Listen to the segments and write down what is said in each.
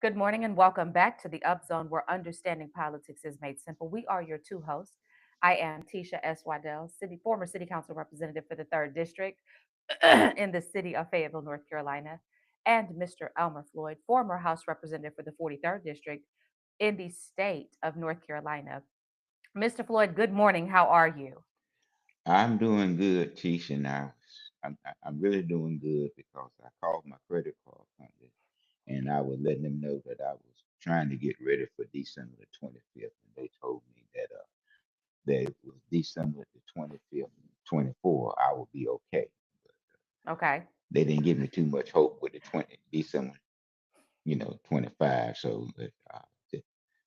Good morning and welcome back to the Up Zone, where understanding politics is made simple. We are your two hosts. I am Tisha S. Waddell, former City Council representative for the 3rd District in the city of Fayetteville, North Carolina, and Mr. Elmer Floyd, former House Representative for the 43rd District in the state of North Carolina. Mr. Floyd, good morning. How are you? I'm doing good, Tisha. Now, I'm really doing good because I called my credit card company and I was letting them know that I was trying to get ready for December the 25th, and they told me that it was December the 25th, 24, I would be okay. Okay. They didn't give me too much hope with the 20 December, 25. So ju-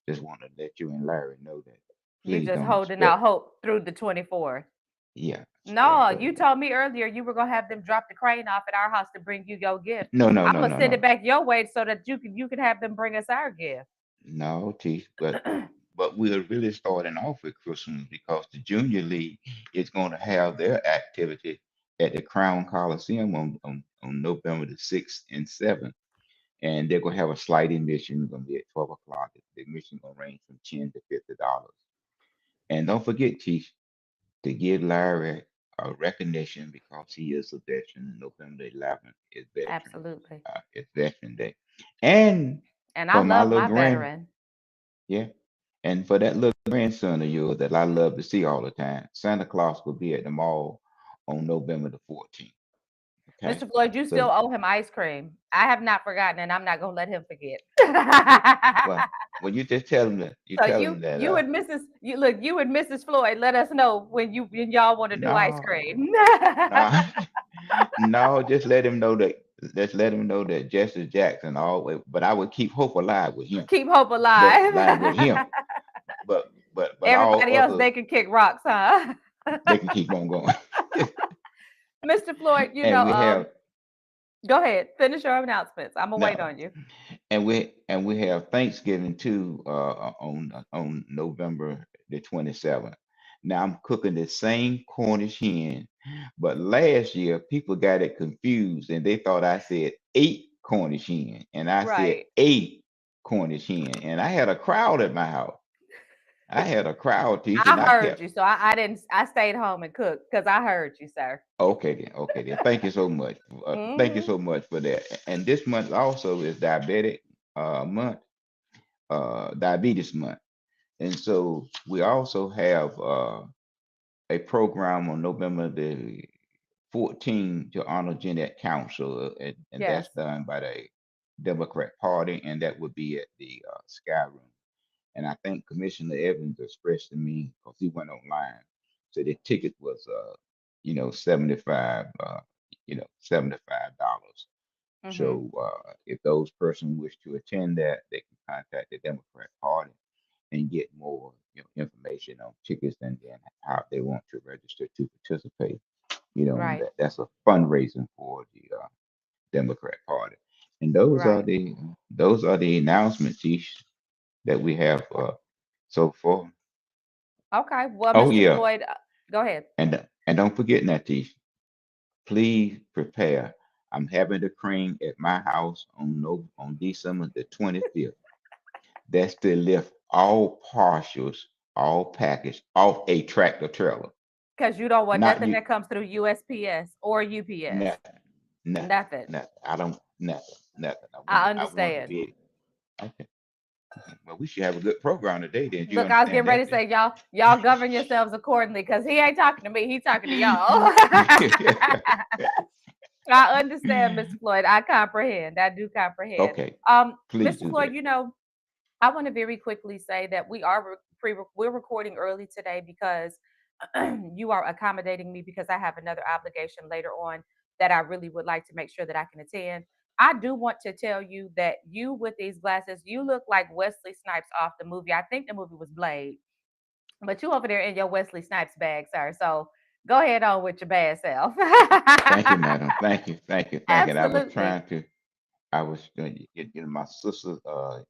just want to let you and Larry know that You please just don't holding out expect, hope through the 24th. yeah, No, so you told me earlier you were gonna have them drop the crane off at our house to bring you your gift. no, no, I'm no, gonna no, send it no. back your way so that you can have them bring us our gift. No, T, but we're really starting off with Christmas because the Junior League is going to have their activity at the Crown Coliseum on November the 6th and 7th. And they're going to have a slight admission, going to be at 12 o'clock. The admission going to range from 10 to $50. And don't forget, T, to give Larry a recognition because he is a veteran. November 11th Absolutely. is Veteran Day. And And I for my love little my grand, veteran. yeah. And for that little grandson of yours that I love to see all the time, Santa Claus will be at the mall on November the 14th. Okay. Mr. Floyd, you still So, owe him ice cream. I have not forgotten, and I'm not gonna let him forget. well, well, you just tell him that you So tell you him that you and Mrs. You look, you and Mrs. Floyd, let us know when y'all want to do ice no, cream. no, no, just let him know that Jesse Jackson always, but I would keep hope alive with him. Keep hope But alive. alive with him. But all Everybody else, others they can kick rocks, huh? they can keep on going. Mr. Floyd, And we have go ahead, finish your announcements. I'm gonna wait no. on you. And we have Thanksgiving too on November the 27th. Now I'm cooking the same Cornish hen, but last year people got it confused and they thought I said 8 Cornish hen, and I said Right. 8 Cornish hen, and I had a crowd at my house. I had a crowd teacher, and I I heard kept you, so I didn't. I stayed home and cooked because I heard you, sir. okay then. Thank you so much. Thank you Hmm. so much for that. And this month also is diabetic month, diabetes month. And so we also have a program on November the 14th to honor Jeanette Council, and Yes. that's done by the Democrat Party, and that would be at the Sky Room. And I think Commissioner Evans expressed to me because he went online, so the ticket was 75, $75. Hmm. So if those persons wish to attend that, they can contact the Democrat Party and get more information on tickets and then how they want to register to participate. And Right. that's a fundraising for the Democrat Party. And Right. those are the announcements that we have so far. Okay. Well, Oh Mr. yeah, Floyd, go ahead. and don't forget, Natish, please prepare. I'm having the cream at my house on December the 25th. That's to lift all partials, all package off a tractor trailer. Because you don't want Not nothing you, that comes through USPS or UPS. nothing, nothing, Nothing. nothing. I don't, nothing, nothing. I I want to understand. be, okay. Well, we should have a good program today. Did you Look, I was understand getting ready to that? say, y'all govern yourselves accordingly, because he ain't talking to me. He talking to y'all. I understand, Mr. Floyd. I comprehend. I do comprehend. Okay, please Mr. do Floyd, that. I want to very quickly say that we're recording early today because you are accommodating me because I have another obligation later on that I really would like to make sure that I can attend. I do want to tell you that you with these glasses, you look like Wesley Snipes off the movie. I think the movie was Blade, but you over there in your Wesley Snipes bag, sir. So go ahead on with your bad self. Thank you, madam. Thank you, thank you, thank you. And I was Absolutely. trying to, I was, my sister,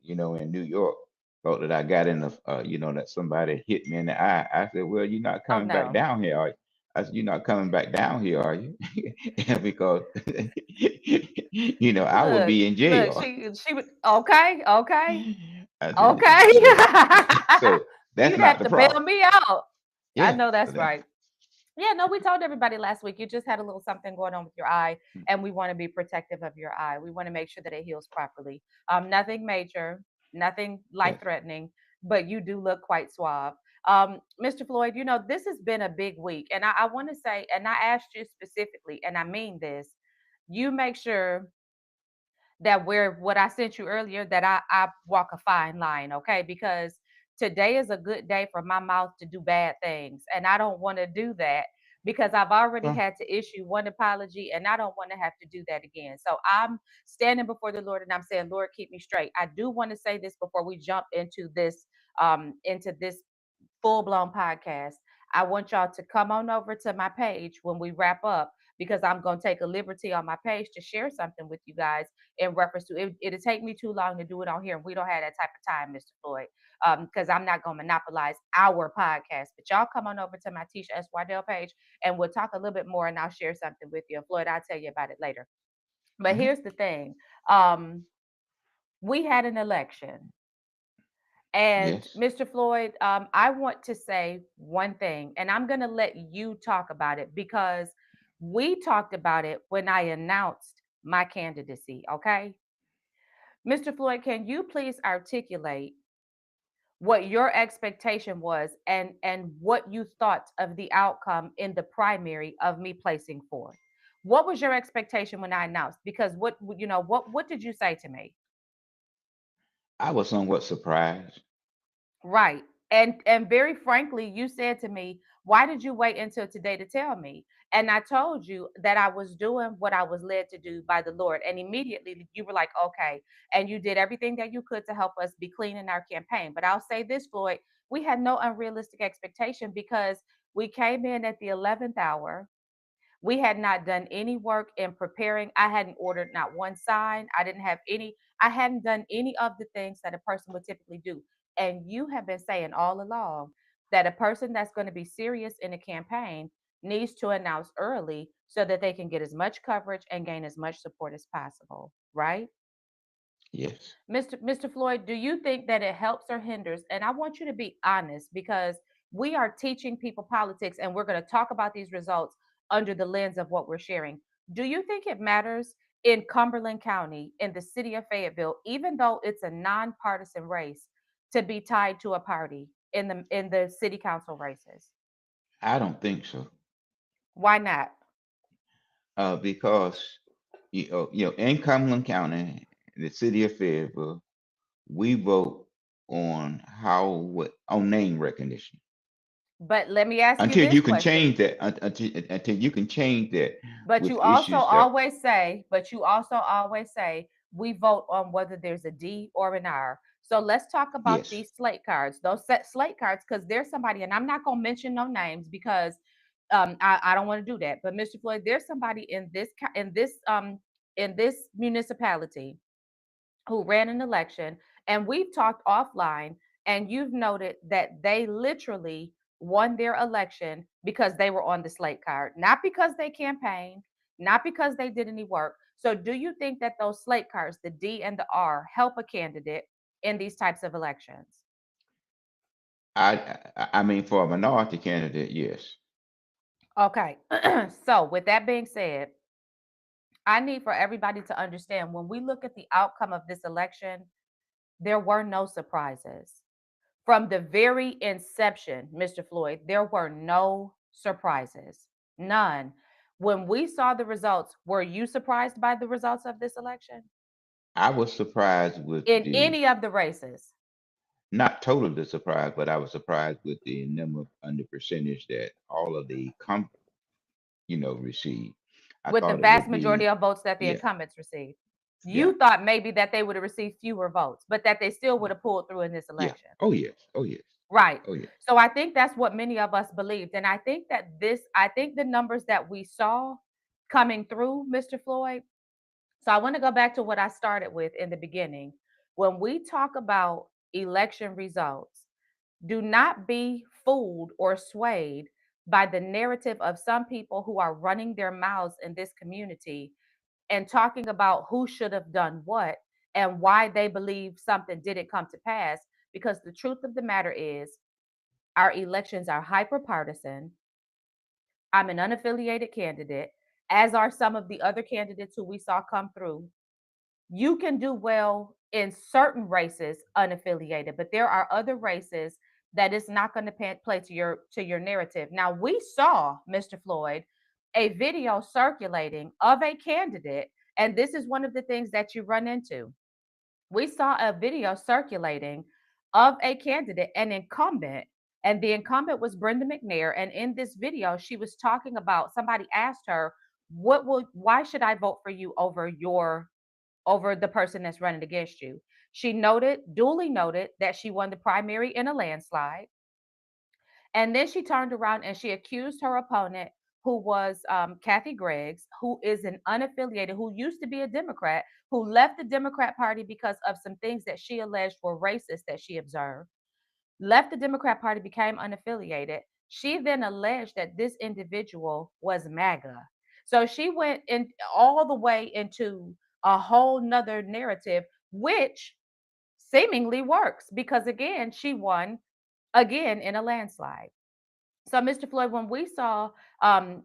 in New York, thought that I got in the, that somebody hit me in the eye. I said, well, you're not Oh coming back no. down here, are you? I said, "You're not coming back down here, are you?" Because I would Look, be in look, jail. she would okay, okay, I said, okay. so that's You'd not have the to bail problem. me out. I Yeah. know So that's that, right. Yeah, no, we told everybody last week you just had a little something going on with your eye, and we want to be protective of your eye. We want to make sure that it heals properly. Nothing major, nothing life yes. threatening, but you do look quite suave. Mr. Floyd, this has been a big week, and I want to say, and I asked you specifically, and I mean this, you make sure that where what I sent you earlier, that I walk a fine line, okay? Because today is a good day for my mouth to do bad things. And I don't want to do that because I've already Well, had to issue one apology and I don't want to have to do that again. So I'm standing before the Lord and I'm saying, Lord, keep me straight. I do want to say this before we jump into this full blown podcast. I want y'all to come on over to my page when we wrap up because I'm going to take a liberty on my page to share something with you guys in reference to it. It'll take me too long to do it on here, and we don't have that type of time, Mr. Floyd, because I'm not going to monopolize our podcast. But y'all come on over to my Tisha S. Wardell page, and we'll talk a little bit more, and I'll share something with you. And Floyd, I'll tell you about it later. But mhm. here's the thing: um, we had an election. And Yes. Mr. Floyd, I want to say one thing, and I'm going to let you talk about it because we talked about it when I announced my candidacy. Okay. Mr. Floyd, can you please articulate what your expectation was and what you thought of the outcome in the primary of me placing forth? What was your expectation when I announced? Because what did you say to me? I was somewhat surprised. Right. And very frankly, you said to me, "Why did you wait until today to tell me?" And I told you that I was doing what I was led to do by the Lord. And immediately you were like, "Okay." And you did everything that you could to help us be clean in our campaign. But I'll say this, Floyd, we had no unrealistic expectation because we came in at the 11th hour. We had not done any work in preparing. I hadn't ordered not one sign. I hadn't done any of the things that a person would typically do. And you have been saying all along that a person that's going to be serious in a campaign needs to announce early so that they can get as much coverage and gain as much support as possible, right? Yes. Mr. Floyd, do you think that it helps or hinders? And I want you to be honest because we are teaching people politics and we're going to talk about these results under the lens of what we're sharing. Do you think it matters in Cumberland County, in the city of Fayetteville, even though it's a nonpartisan race, to be tied to a party in the city council races? I don't think so. Why not? Because in Cumberland County, the city of Fayetteville, we vote on on name recognition. But let me ask you Until this you can question. change that, until you can change that But with you also issues that always say, we vote on whether there's a D or an R. So let's talk about yes, these slate cards, those set slate cards, because there's somebody, and I'm not gonna mention no names because I don't want to do that. But Mr. Floyd, there's somebody in this municipality who ran an election, and we've talked offline, and you've noted that they literally won their election because they were on the slate card, not because they campaigned, not because they did any work. So, do you think that those slate cards, the D and the R, help a candidate in these types of elections? I mean, for a minority candidate, yes. Okay. So, with that being said, I need for everybody to understand when we look at the outcome of this election, there were no surprises. From the very inception, Mr. Floyd, there were no surprises. None. When we saw the results, were you surprised by the results of this election? I was surprised with In the any of the races? not totally surprised, but I was surprised with the number and the percentage that all of the received. I With the thought it vast would majority be, of votes that the yeah, incumbents received. yeah, You thought maybe that they would have received fewer votes, but that they still would yeah, have pulled through in this yeah. election. Oh yes, oh yes, Right. oh yes. So I think that's what many of us believed. And I think the numbers that we saw coming through, Mr. Floyd. So I want to go back to what I started with in the beginning. When we talk about election results, do not be fooled or swayed by the narrative of some people who are running their mouths in this community and talking about who should have done what and why they believe something didn't come to pass. Because the truth of the matter is, our elections are hyper partisan. I'm an unaffiliated candidate, as are some of the other candidates who we saw come through. You can do well in certain races unaffiliated, but there are other races that is not going to play to your narrative. Now we saw, Mr. Floyd, a video circulating of a candidate, and this is one of the things that you run into. We saw a video circulating of a candidate, an incumbent, and the incumbent was Brenda McNair. And in this video, she was talking about, somebody asked her, why should I vote for you over the person that's running against you? She duly noted that she won the primary in a landslide. And then she turned around and she accused her opponent, who was Kathy Griggs, who is an unaffiliated, who used to be a Democrat, who left the Democrat Party because of some things that she alleged were racist that she observed, left the Democrat Party, became unaffiliated. She then alleged that this individual was MAGA. So she went in all the way into a whole nother narrative, which seemingly works because, again, she won again in a landslide. So, Mr. Floyd, when we saw,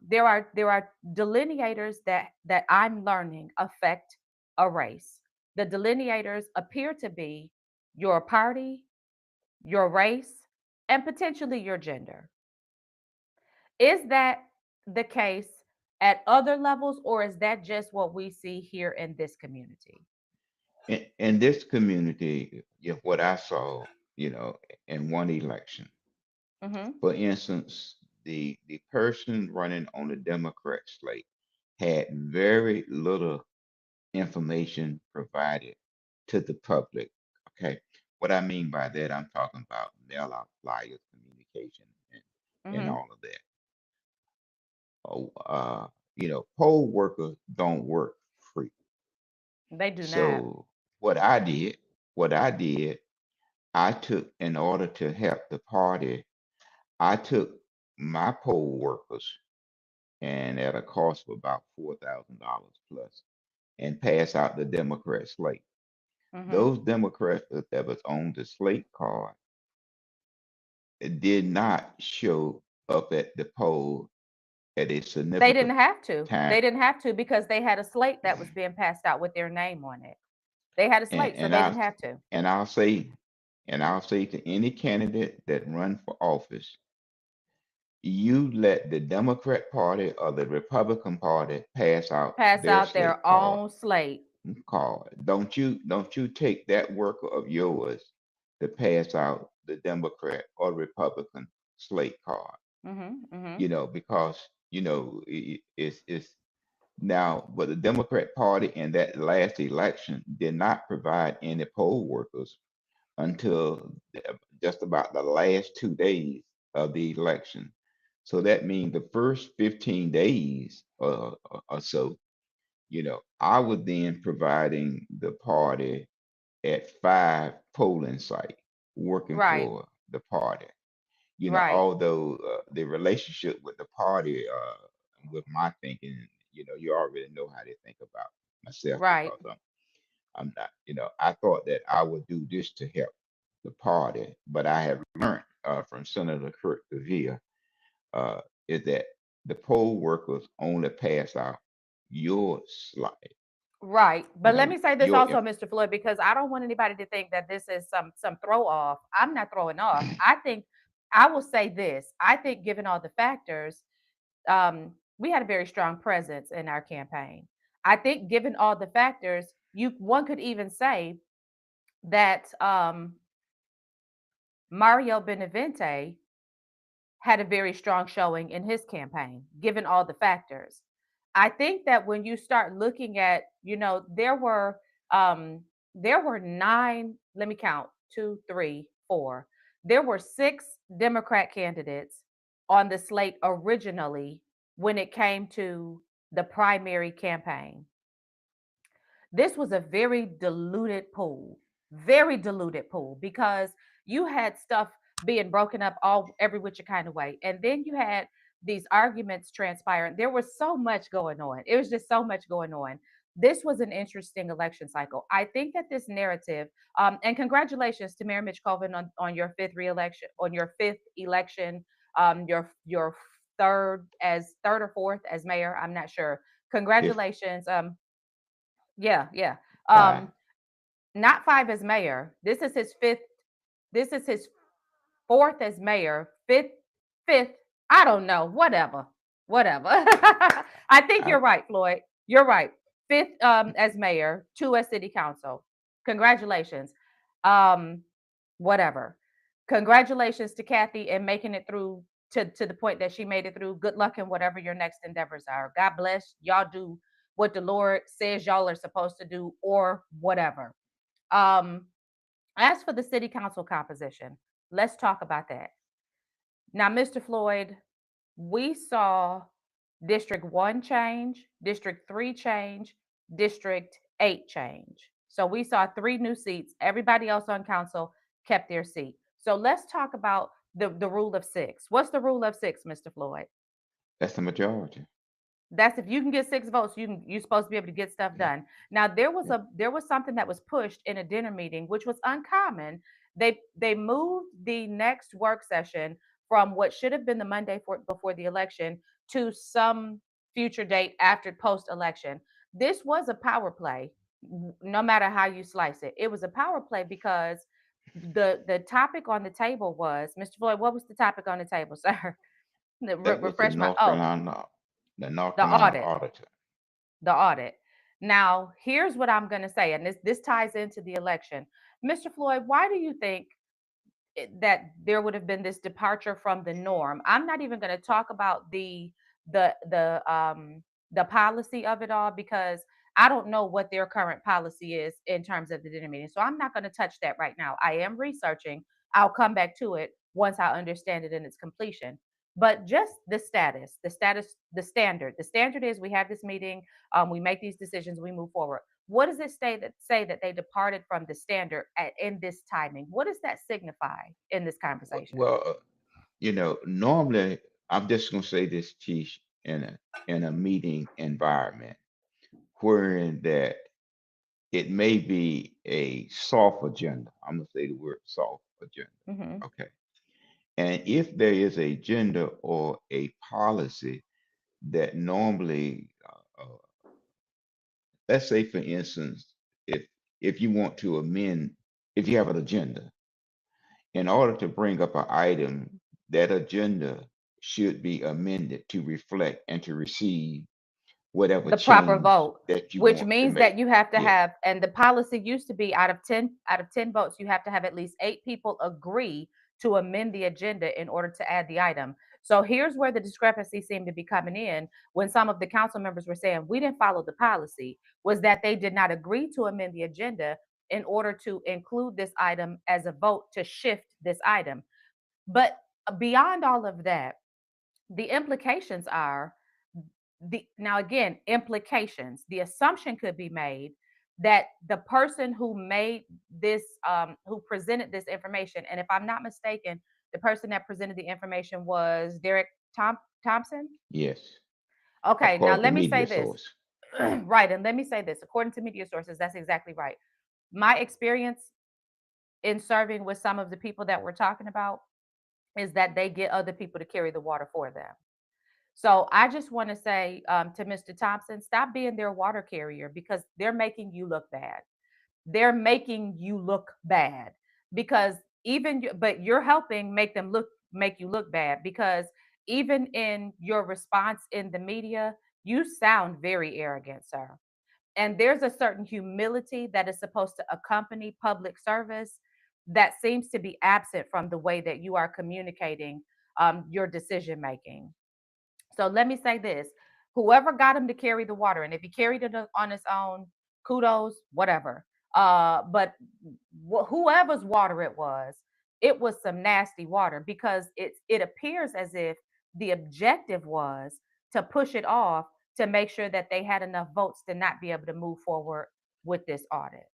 there are delineators that I'm learning affect a race. The delineators appear to be your party, your race, and potentially your gender. Is that the case at other levels, or is that just what we see here in this community? In this community, what I saw, in one election, Hmm. for instance, the person running on the Democrat slate had very little information provided to the public. Okay, what I mean by that, I'm talking about mail out flyers, communication, and Hmm. all of that. Oh, poll workers don't work free. They do not. So what I did, what I did, I took, in order to help the party, I took my poll workers, and at a cost of about $4,000 plus, and passed out the Democrat slate. Hmm. Those Democrats that was on the slate card, it did not show up at the poll at a They didn't significant have to. time. They didn't have to because they had a slate that was being passed out with their name on it. They had a And, slate, so and they I didn't have to. and I'll say and I'll say to any candidate that run for office, you let the Democrat Party or the Republican Party pass out Pass their out slate their own slate. card. Don't you take that worker of yours to pass out the Democrat or Republican slate card. Hmm. Hmm. Because it's now, but the Democrat Party in that last election did not provide any poll workers until just about the last 2 days of the election. So that means the first 15 days or so, I was then providing the party at 5 polling sites working Right. for the party. Right. Although the relationship with the party, with my thinking, you already know how they think about myself Right. because I'm not, I thought that I would do this to help the party, but I have learned from Senator Kurt Pavia uh, is that the poll workers only pass out your slide, Right. But let me say this your also, Mr. Floyd, because I don't want anybody to think that this is some throw off. I'm not throwing off. I think I will say this. I think given all the factors, we had a very strong presence in our campaign. I think given all the factors, you one could even say that Mario Benavente had a very strong showing in his campaign, given all the factors. I think that when you start looking at, there were nine, let me count, two, three, four. There were six Democrat candidates on the slate originally when it came to the primary campaign. This was a very diluted pool because you had stuff being broken up all every which kind of way. And then you had these arguments transpired. There was so much going on. It was just so much going on. This was an interesting election cycle. I think that this narrative, and congratulations to Mayor Mitch Colvin on your fifth reelection, on your fifth election, your third or fourth as mayor. I'm not sure. Fifth, Congratulations. Yeah, yeah. five. Um, not five as mayor. This is his fifth. This is his fourth as mayor. Fifth. I don't know. Whatever. I think I, you're right, Floyd. You're right. Fifth as mayor, two as city council. Congratulations. Um, whatever. Congratulations to Kathy and making it through to the point that she made it through. Good luck in whatever your next endeavors are. God bless. Y'all do what the Lord says y'all are supposed to do or whatever. Um, as for the city council composition, let's talk about that. Now, Mr. Floyd, we saw District 1 change, District 3 change, District 8 change. So we saw three new seats. Everybody else on council kept their seat. So let's talk about the rule of six. What's the rule of six, Mr. Floyd? that's the majority. That's if you can get six votes, you're supposed to be able to get stuff Yeah, done. Now yeah. there was something that was pushed in a dinner meeting, which was uncommon. They moved the next work session from what should have been the Monday before the election to some future date after post election. This was a power play, no matter how you slice it. It was a power play because the topic on the table was, Mr. Floyd, what was the topic on the table, sir? That was Refresh my, oh, The North the Carolina audit. auditor. The audit. Now, here's what I'm going to say, and this ties into the election. Mr. Floyd, why do you think that there would have been this departure from the norm? I'm not even going to talk about the the um the policy of it all because I don't know what their current policy is in terms of the dinner meeting. So I'm not going to touch that right now. I am researching. I'll come back to it once I understand it in its completion. But just the standard. The standard is we have this meeting, we make these decisions, we move forward. What does it say that they departed from the standard in this timing? What does that signify in this conversation? Well, normally I'm just gonna say this, Chief, in a meeting environment, wherein that it may be a soft agenda. I'm gonna say the word soft agenda. Hmm. Okay. And if there is a agenda or a policy that normally, let's say, for instance, if if you want to amend, if you have an agenda, in order to bring up an item, that agenda should be amended to reflect and to receive whatever The proper change vote, that you which want to means make. that you have to Yeah. have, and the policy used to be out of 10 votes, you have to have at least 8 people agree to amend the agenda in order to add the item. So here's where the discrepancy seemed to be coming in when some of the council members were saying we didn't follow the policy, was that they did not agree to amend the agenda in order to include this item as a vote to shift this item. But beyond all of that, the implications are the now again implications the assumption could be made that the person who made this who presented this information, and if I'm not mistaken, the person that presented the information was Derek Thompson. Yes. Okay, now According to let me say media this. source. Right, and let me say this, according to media sources, that's exactly right. My experience in serving with some of the people that we're talking about is that they get other people to carry the water for them. So I just want to say to Mr. Thompson, stop being their water carrier because they're making you look bad. They're making you look bad because but you're helping make you look bad because even in your response in the media, you sound very arrogant, sir. And there's a certain humility that is supposed to accompany public service that seems to be absent from the way that you are communicating your decision making. So let me say this: whoever got him to carry the water, and if he carried it on his own, kudos, whatever. But whoever's water it was some nasty water because it appears as if the objective was to push it off to make sure that they had enough votes to not be able to move forward with this audit.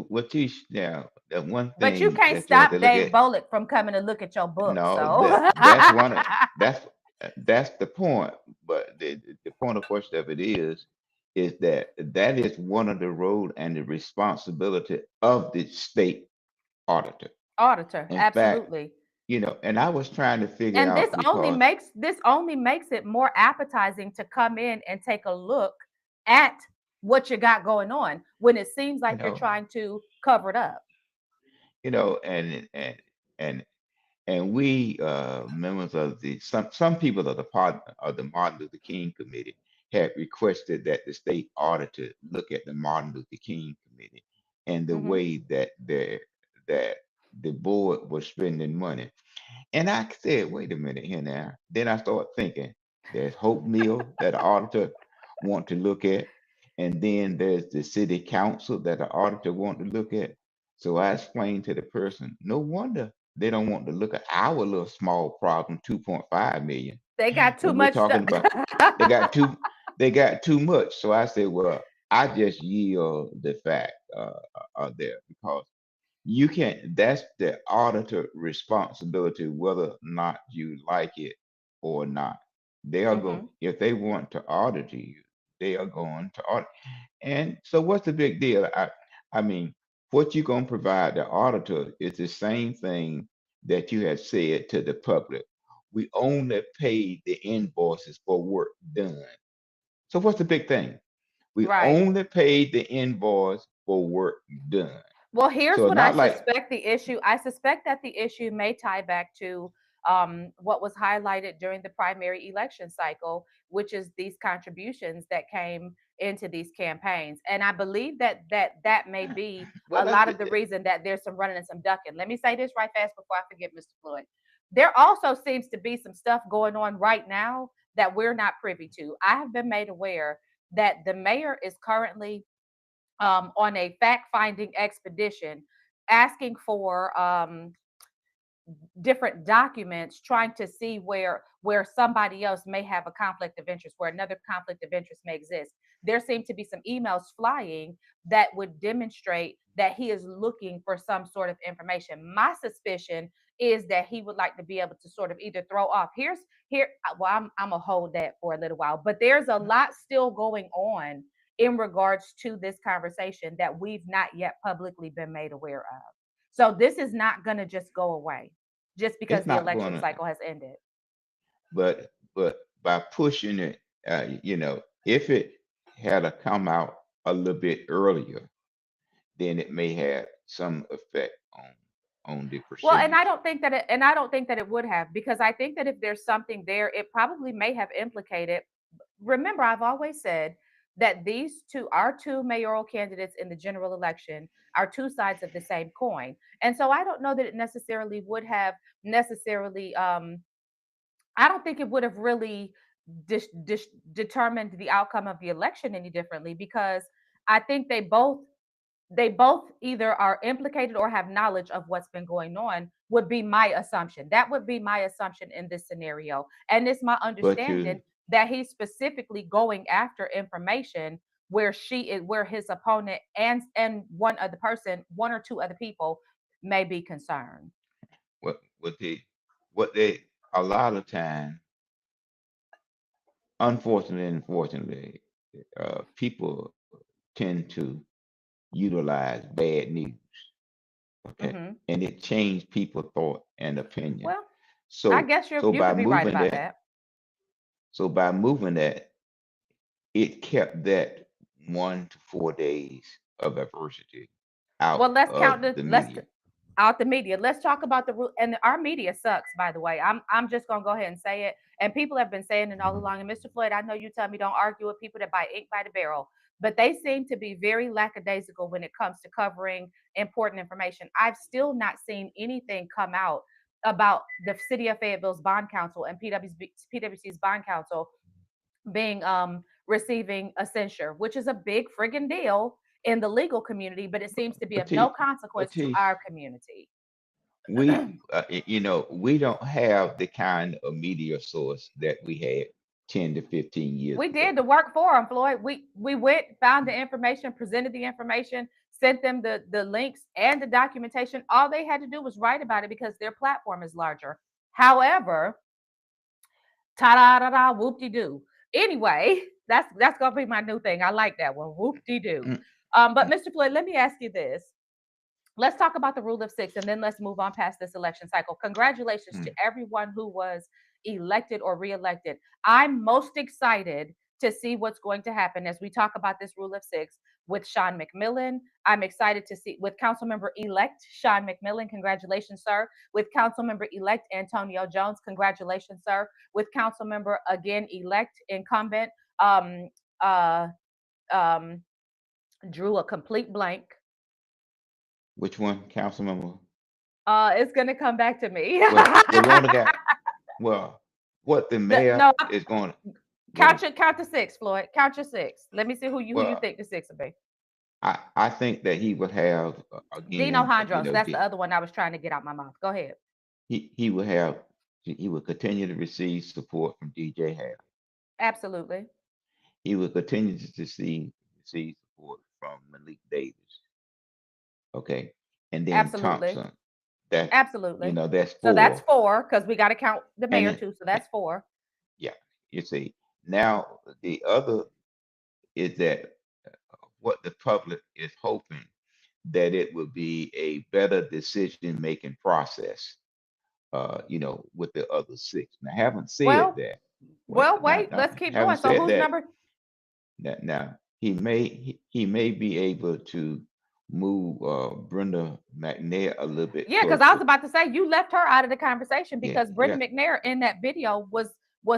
What you now, the one But you thing can't that you have to stop look Dave at, Bollick from coming to look at your book. no, So that's one of that's That's the point. But the point, of course, of it is that that is one of the role and the responsibility of the state auditor. Auditor, In fact, absolutely. and I was trying to figure And out because this only makes it more appetizing to come in and take a look at what you got going on when it seems you like you're know, trying to cover it up. and we members of the some people of the part of the Martin Luther King Committee had requested that the state auditor look at the Martin Luther King Committee and the Hmm. way that the board was spending money. And I said, wait a minute here now. Then I started thinking, there's Hope Mill that the auditor want to look at, and then there's the city council that the auditor want to look at. So I explained to the person, no wonder they don't want to look at our little small problem, 2.5 million. They got too When we're much stuff. talking about they got too they got too much. So I said, well, I just yield the fact there because you can't, that's the auditor responsibility whether or not you like it or not. They are going, Hmm. if they want to audit you, they are going to audit. And so what's the big deal? I mean, what you going to provide the auditor is the same thing that you have said to the public. We only pay the invoices for work done. So what's the big thing? We Right. only pay the invoice for work done. Well, here's So what I not like, suspect the issue. I suspect that the issue may tie back to what was highlighted during the primary election cycle, which is these contributions that came into these campaigns. And I believe that may be well, a that's lot of the reason that there's some running and some ducking. Let me say this right fast before I forget, Mr. Floyd. There also seems to be some stuff going on right now that we're not privy to. I have been made aware that the mayor is currently on a fact finding expedition asking for different documents trying to see where somebody else may have a conflict of interest, where another conflict of interest may exist. There seem to be some emails flying that would demonstrate that he is looking for some sort of information. My suspicion is that he would like to be able to sort of either throw off here well, I'm gonna hold that for a little while, but there's a lot still going on in regards to this conversation that we've not yet publicly been made aware of. So this is not going to just go away just because it's the not election going to, cycle has ended. but by pushing it, if it had to come out a little bit earlier, then it may have some effect on the Well, and I percentage. don't think that I don't think that it would have, because I think that if there's something there, it probably may have implicated. Remember, I've always said that these two, our two mayoral candidates in the general election, are two sides of the same coin. And so I don't know that it necessarily would have necessarily I don't think it would have really determined the outcome of the election any differently, because I think they both either are implicated or have knowledge of what's been going on, would be my assumption. That would be my assumption in this scenario. And it's my But you, understanding that he's specifically going after information where where his opponent and one or two other people may be concerned. what they a lot of time, unfortunately, people tend to utilize bad news, okay, Hmm. and it changed people's thought and opinion. Well, I So guess so you by could be right moving about that, that. it kept that 1 to 4 days of adversity Well, out let's count of the the let's media. out the media. Let's talk about the rule. And our media sucks, by the way. I'm just gonna go ahead and say it. And people have been saying it all along. And Mr. Floyd, I know you tell me don't argue with people that buy ink by the barrel, but they seem to be very lackadaisical when it comes to covering important information. I've still not seen anything come out about the city of Fayetteville's bond council and PwC's bond council being receiving a censure, which is a big friggin' deal in the legal community, but it seems to be But of no T, but consequence to T, our community. we don't have the kind of media source that we had 10 to 15 years We ago. did the work for them, Floyd. We went, found the information, presented the information, sent them the links and the documentation. All they had to do was write about it because their platform is larger. However, Ta da da da, whoop de doo. Anyway, that's gonna be my new thing. I like that one. Whoop de doo. Mm, But mm, Mr. Floyd, let me ask you this. Let's talk about the rule of six and then let's move on past this election cycle. Congratulations to mm. everyone who was elected or reelected. I'm most excited to see what's going to happen as we talk about this rule of six with Sean McMillan. I'm excited to see with Councilmember elect Sean McMillan. Congratulations, sir. With Councilmember elect Antonio Jones. Congratulations, sir. With Councilmember again elect incumbent um, uh, um, drew a complete blank. Which one, council member? It's gonna come back to me. Well, we only got, well, what the mayor No, is going, what count is, your count to six, Floyd. Count your six. Let me see who you well, think the six will be. I think that he would have, Dino again, Hondros. That's the other one I was trying to get out my mouth. Go ahead. he would have, he would continue to receive support from DJ Harris. Absolutely. He would continue to receive support from Malik Davis. Okay. And then Absolutely. Thompson. That, Absolutely. that's So that's four. four because we got to count the And mayor then, too. So that's four. yeah, you see. Now the other is that what the public is hoping that it will be a better decision making process, with the other six. Now, haven't said Well, that. Well, well, now, wait. Let's keep haven't going. So said who's that. number? Now he may be able to move Brenda McNair a little bit Yeah, because I was closer. about to say you left her out of the conversation Yeah, because Brenda yeah. McNair in that video was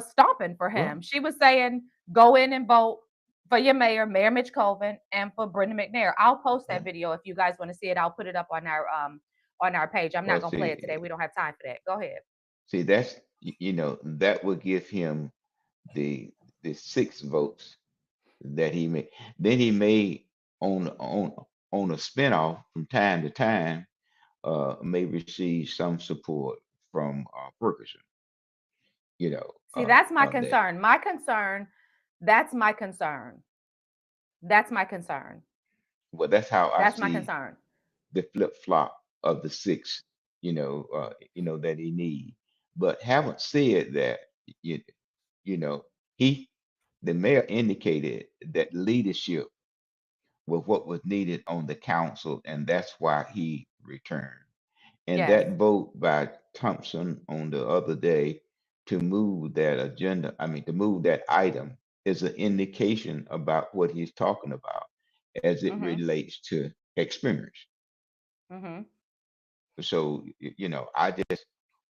stomping for him. Well, She was saying, "Go in and vote for your mayor, Mayor Mitch Colvin, and for Brenda McNair." I'll post that well, video if you guys want to see it. I'll put it up on our page. I'm not well. gonna play it today. We don't have time for that. Go ahead. That's that would give him the six votes that he may. Then he may on a spinoff from time to time may receive some support from Ferguson. See, that's my On that. concern. My concern. That's my concern. That's my concern. Well, that's how I That's my see concern. the flip flop of the six. That he need. But haven't said that. You, you know, he the mayor indicated that leadership was what was needed on the council, and that's why he returned. And Yes. that vote by Thompson on the other day to move that agenda, I mean, to move that item, is an indication about what he's talking about as it Mm-hmm. relates to experience. Mm-hmm. So, I just,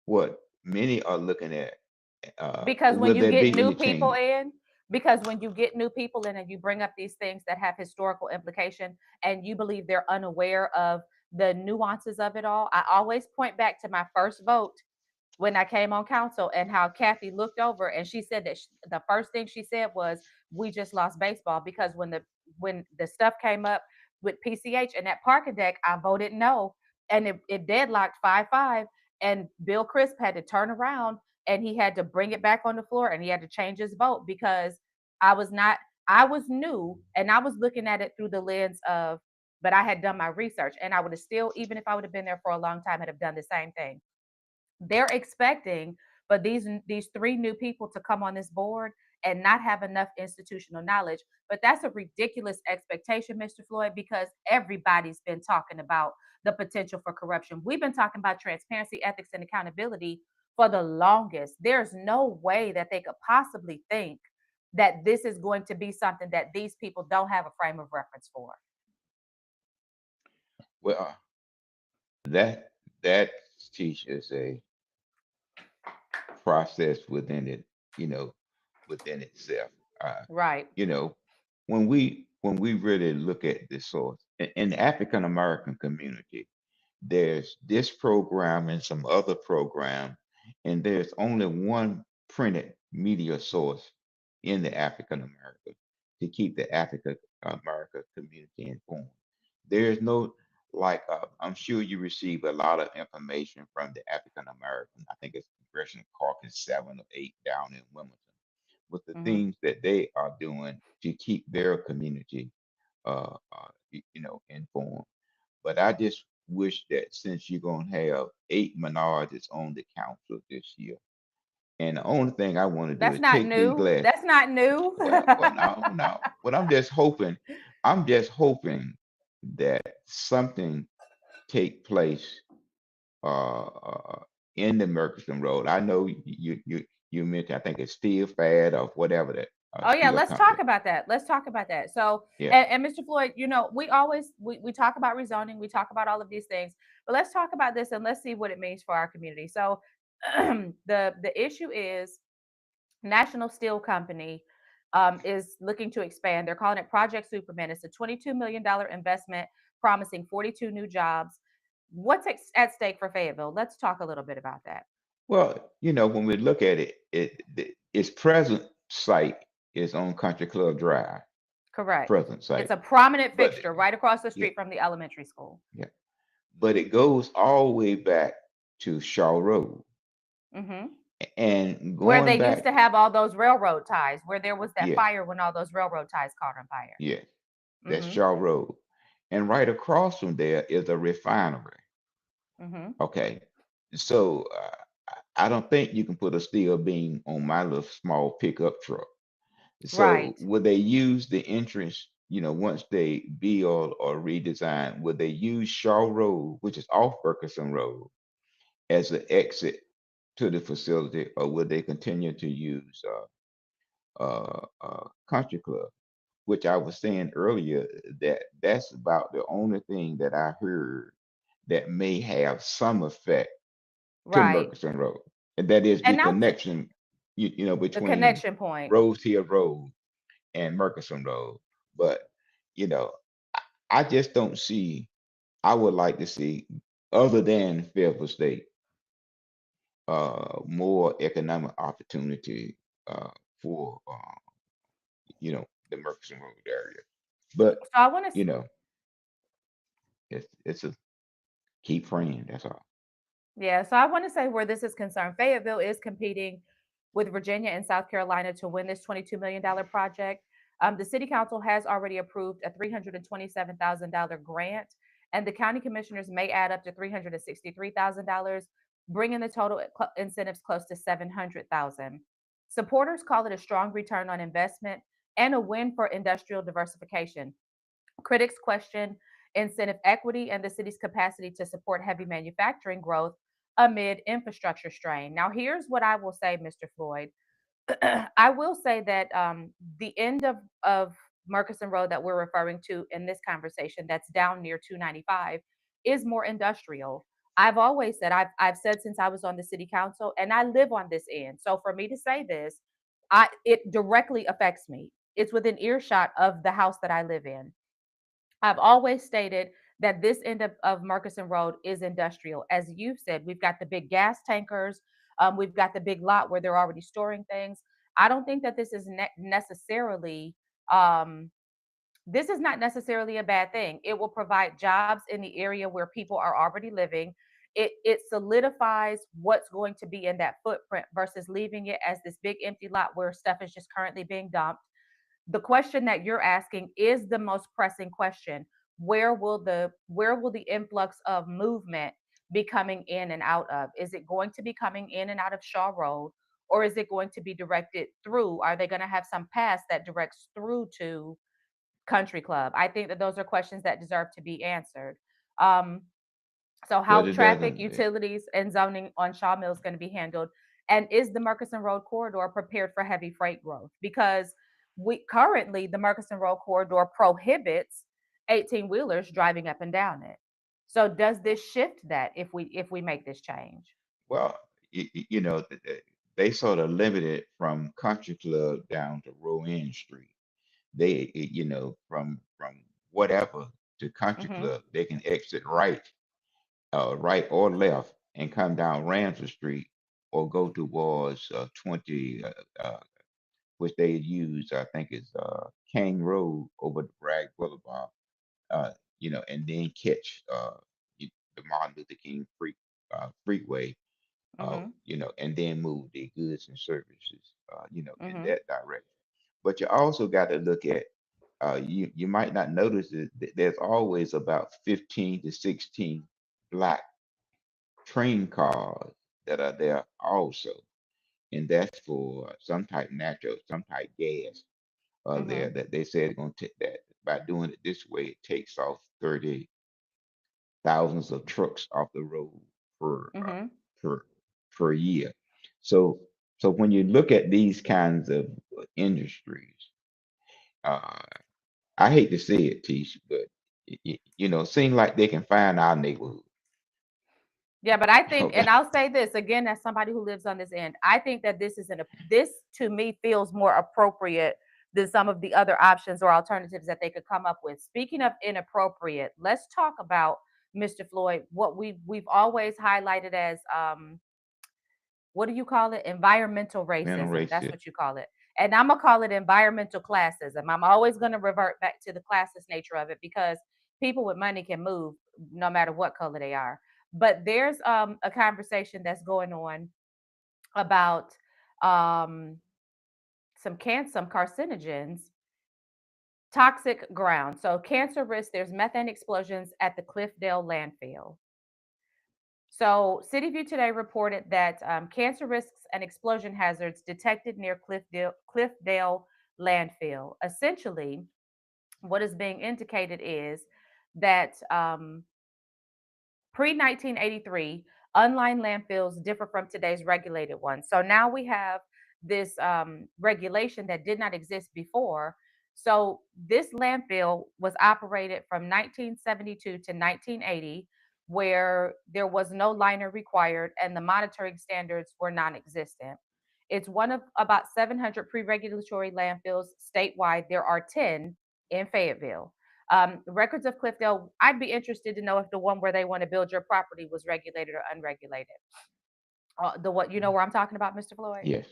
what many are looking at, Because when will you there get be new any people changes? in, because when you get new people in and you bring up these things that have historical implication and you believe they're unaware of the nuances of it all, I always point back to my first vote when I came on council and how Kathy looked over and she said that the first thing she said was, "We just lost baseball," because when the stuff came up with PCH and that parking deck, I voted no, and it deadlocked 5-5, and Bill Crisp had to turn around and he had to bring it back on the floor and he had to change his vote because I was not. I was new and I was looking at it through the lens of, but I had done my research and I would have still, even if I would have been there for a long time, had have done the same thing. They're expecting for these three new people to come on this board and not have enough institutional knowledge. But that's a ridiculous expectation, Mr. Floyd, because everybody's been talking about the potential for corruption. We've been talking about transparency, ethics, and accountability for the longest. There's no way that they could possibly think that this is going to be something that these people don't have a frame of reference for. Well, that that teaches a process within it, you know, within itself. Uh, Right. you know, when we really look at the source in the African American community, there's this program and some other program, and there's only one printed media source in the African America to keep the African America community informed. There's no, like, I'm sure you receive a lot of information from the African American. I think it's Congressional Caucus 7 or 8 down in Wilmington, with the Hmm. things that they are doing to keep their community, informed. But I just wish that since you're gonna have 8 minorities on the council this year, And the only thing I want to do That's is not take these new. glass. That's not new. Well, no, no. But I'm just hoping that something take place in the Murchison Road. I know you mentioned, I think it's Steel Fad or whatever that Oh yeah, steel let's talk company. about that. Let's talk about that. So, Yeah. and Mr. Floyd, we always we talk about rezoning, we talk about all of these things, but let's talk about this and let's see what it means for our community. So, the issue is National Steel Company is looking to expand. They're calling it Project Superman. It's a $22 million investment, promising 42 new jobs. What's at stake for Fayetteville? Let's talk a little bit about that. Well, when we look at it, its present site is on Country Club Drive, Correct. present It's site. a prominent But fixture right across the yeah, street from the elementary school. yeah. But it goes all the way back to Shaw Road. Hmm. And Where going they used back, to have all those railroad ties, where there was that yeah, fire when all those railroad ties caught on fire. yeah, that's Hmm. Shaw Road. And right across from there is a refinery. Hmm. Okay. So I don't think you can put a steel beam on my little small pickup truck. So Right. would they use the entrance, once they build or redesign, would they use Shaw Road, which is off Ferguson Road, as an exit to the facility, or would they continue to use Country Club? Which I was saying earlier that that's about the only thing that I heard that may have some effect to Right. Murchison Road, and that is And the now to connection, the between connection point. Rose Hill Road and Murchison Road. But you know, I, I just don't see. I would like to see, other than Fayetteville State, more economic opportunity for the Murchison Road area. But So I want to you know, it's a keep praying. That's all. Yeah, so I want to say where this is concerned, Fayetteville is competing with Virginia and South Carolina to win this $22 million project. The city council has already approved a $327,000 grant, and the county commissioners may add up to $363,000, bringing the total incentives close to 700,000. Supporters call it a strong return on investment and a win for industrial diversification. Critics question incentive equity and the city's capacity to support heavy manufacturing growth amid infrastructure strain. Now, here's what I will say, Mr. Floyd. I will say that the end of Murchison Road that we're referring to in this conversation, that's down near 295, is more industrial. I've always said, I've said since I was on the city council, and I live on this end. So for me to say this, it directly affects me. It's within earshot of the house that I live in. I've always stated that this end of Murchison Road is industrial. As you said, we've got the big gas tankers, we've got the big lot where they're already storing things. I don't think that necessarily um, this is not necessarily a bad thing. It will provide jobs in the area where people are already living. It solidifies what's going to be in that footprint versus leaving it as this big empty lot where stuff is just currently being dumped. The question that you're asking is the most pressing question. Where will the influx of movement be coming in and out of? Is it going to be coming in and out of Shaw Road, or is it going to be directed through? Are they going to have some pass that directs through to Country Club? I think that those are questions that deserve to be answered. Um, so how But it traffic, doesn't. utilities, and zoning on Shaw Mill is going to be handled, and is the Murchison Road corridor prepared for heavy freight growth? Because we currently the Murchison Road corridor prohibits 18 wheelers driving up and down it. So does this shift that if we make this change? Well, they sort of limited from Country Club down to Rowan Street. From whatever to Country Hmm. Club, they can exit right or left, and come down Ramsey Street, or go towards 20, which they use, I think is King Road over the Bragg Boulevard, and then catch the Martin Luther King Freeway, Hmm. and then move the goods and services, in Hmm. that direction. But you also got to look at, you might not notice it, there's always about 15 to 16 black train cars that are there also. and that's for some type natural, some type gas there Mhm. that they said they're going to take that by doing it this way, it takes off 30 thousands of trucks off the road per Mhm. per per year. So so when you look at these kinds of industries, uh, I hate to say it, Tish, but seem like they can find our neighborhood. Yeah, but I think, Okay, and I'll say this again, as somebody who lives on this end, I think that this to me feels more appropriate than some of the other options or alternatives that they could come up with. Speaking of inappropriate, let's talk about Mr. Floyd. What we've always highlighted as what do you call it? Environmental mental racism. That's racism. what you call it. And I'm gonna call it environmental classism. I'm always gonna revert back to the classist nature of it because people with money can move no matter what color they are. But there's a conversation that's going on about um some carcinogens, toxic ground. So cancer risk, there's methane explosions at the Cliffdale landfill. So, City View Today reported that cancer risks and explosion hazards detected near Cliffdale landfill. Essentially, what is being indicated is that pre 1983, unlined landfills differ from today's regulated ones. So now we have this regulation that did not exist before. So this landfill was operated from 1972 to 1980, where there was no liner required and the monitoring standards were non existent. It's one of about 700 pre regulatory landfills statewide. There are 10 in Fayetteville. Records of Cliffdale, I'd be interested to know if the one where they want to build your property was regulated or unregulated. The what you know where I'm talking about, Mr. Floyd? Yes.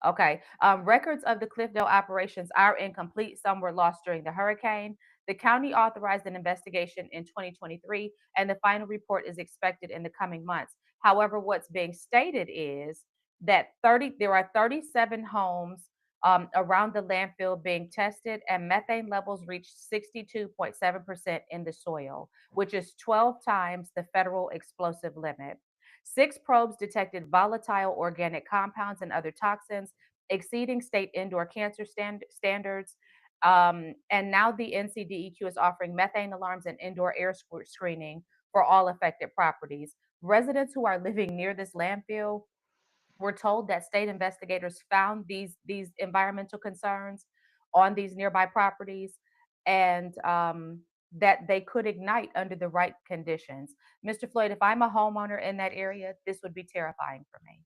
Okay. Records of the Cliffdale operations are incomplete. Some were lost during the hurricane. The county authorized an investigation in 2023, and the final report is expected in the coming months. However, what's being stated is that there are 37 homes around the landfill being tested, and methane levels reached 62.7% in the soil, which is 12 times the federal explosive limit. Six probes detected volatile organic compounds and other toxins exceeding state indoor cancer standards. And now the NCDEQ is offering methane alarms and indoor air screening for all affected properties. Residents who are living near this landfill were told that state investigators found these environmental concerns on these nearby properties, and that they could ignite under the right conditions. Mr. Floyd, if I'm a homeowner in that area, this would be terrifying for me.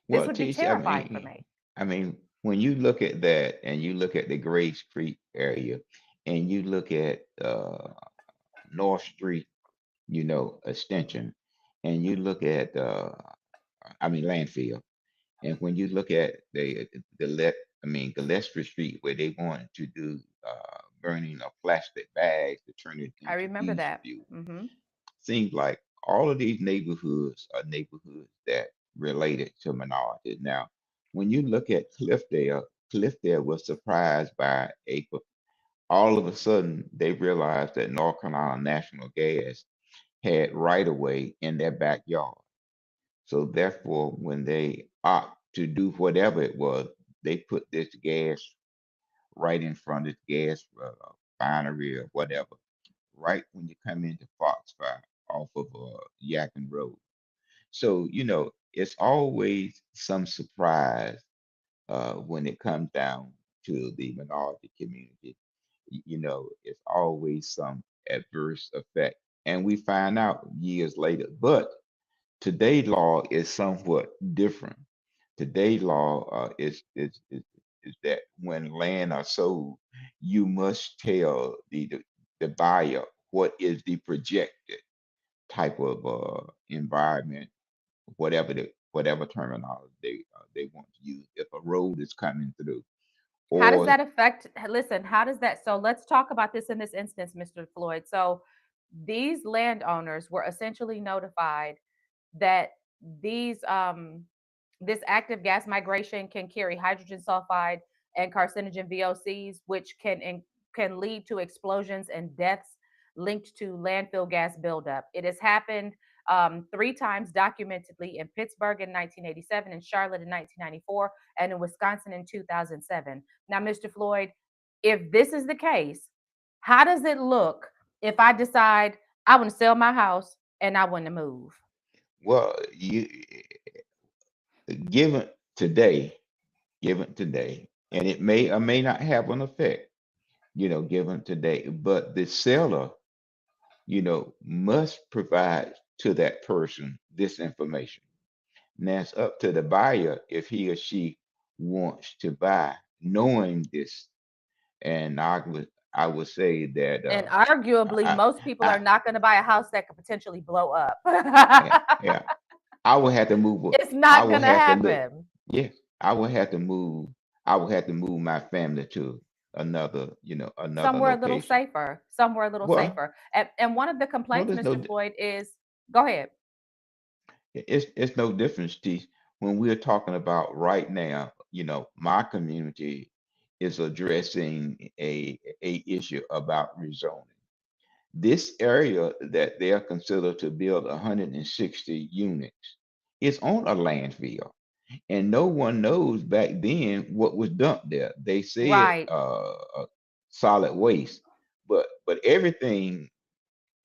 This Well, would be Tish, terrifying for me. I mean, when you look at that and you look at the Grays Creek area and you look at North Street, extension, and you look at landfill, and when you look at the let Gillespie Street where they wanted to do burning of plastic bags to turn it I into remember diesel that. fuel, Hmm. seems like all of these neighborhoods are neighborhoods that related to minorities. Now, when you look at Cliffdale, Cliffdale was surprised by all of a sudden they realized that North Carolina National Gas had right of way in their backyard. So therefore, when they opt to do whatever it was, they put this gas right in front of the gas refinery or whatever, right when you come into Foxfire off of Yakin Road. So, it's always some surprise when it comes down to the minority community. It's always some adverse effect. And we find out years later. But today's law is somewhat different. Today's law is that when land are sold, you must tell the buyer what is the projected type of environment, whatever terminology they want to use. If a road is coming through, How does or that affect? Listen, how does that? So let's talk about this in this instance, Mr. Floyd. So these landowners were essentially notified that these this active gas migration can carry hydrogen sulfide and carcinogen VOCs, which can lead to explosions and deaths linked to landfill gas buildup. It has happened three times documentedly in Pittsburgh in 1987, in Charlotte in 1994, and in Wisconsin in 2007. Now, Mr. Floyd, if this is the case, how does it look if I decide I want to sell my house and I want to move? Well, you given today, given today, and it may or may not have an effect, given today, but the seller, must provide to that person this information. Now it's up to the buyer if he or she wants to buy, knowing this. And I would say that And arguably, I, most people I are not going to buy a house that could potentially blow up. yeah, yeah, I would have to move. It's I not would going to have to look. happen. Yes, I would have to move. I would have to move my family to another Somewhere a little location. safer, somewhere a little Well, safer. And one of the well, complaints, there's no Mr. Floyd, is go ahead. it's no difference, T, when we're talking about right now. My community is addressing a issue about rezoning. This area that they are considered to build 160 units is on a landfill, and no one knows back then what was dumped there. They said Right, solid waste, but everything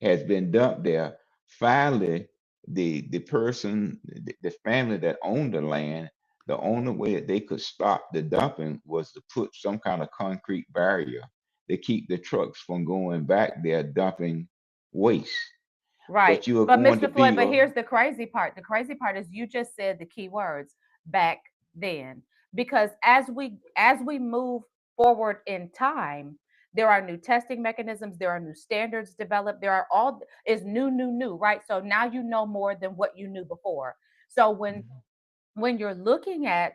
has been dumped there. Finally, the person, the family that owned the land, the only way that they could stop the dumping was to put some kind of concrete barrier to keep the trucks from going back there dumping waste. right. But you are But going to Mr. Floyd, be but here's the crazy part. The crazy part is you just said the key words back then. Because as we move forward in time, there are new testing mechanisms, there are new standards developed, there are all is new, right? So now you know more than what you knew before. So when you're looking at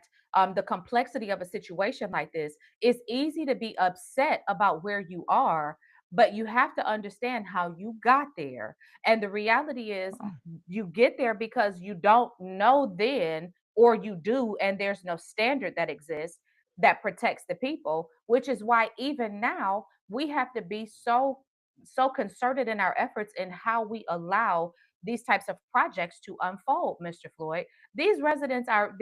the complexity of a situation like this, it's easy to be upset about where you are, but you have to understand how you got there. And the reality is, you get there because you don't know then, or you do, and there's no standard that exists that protects the people, which is why even now we have to be so concerted in our efforts in how we allow these types of projects to unfold, Mr. Floyd. These residents are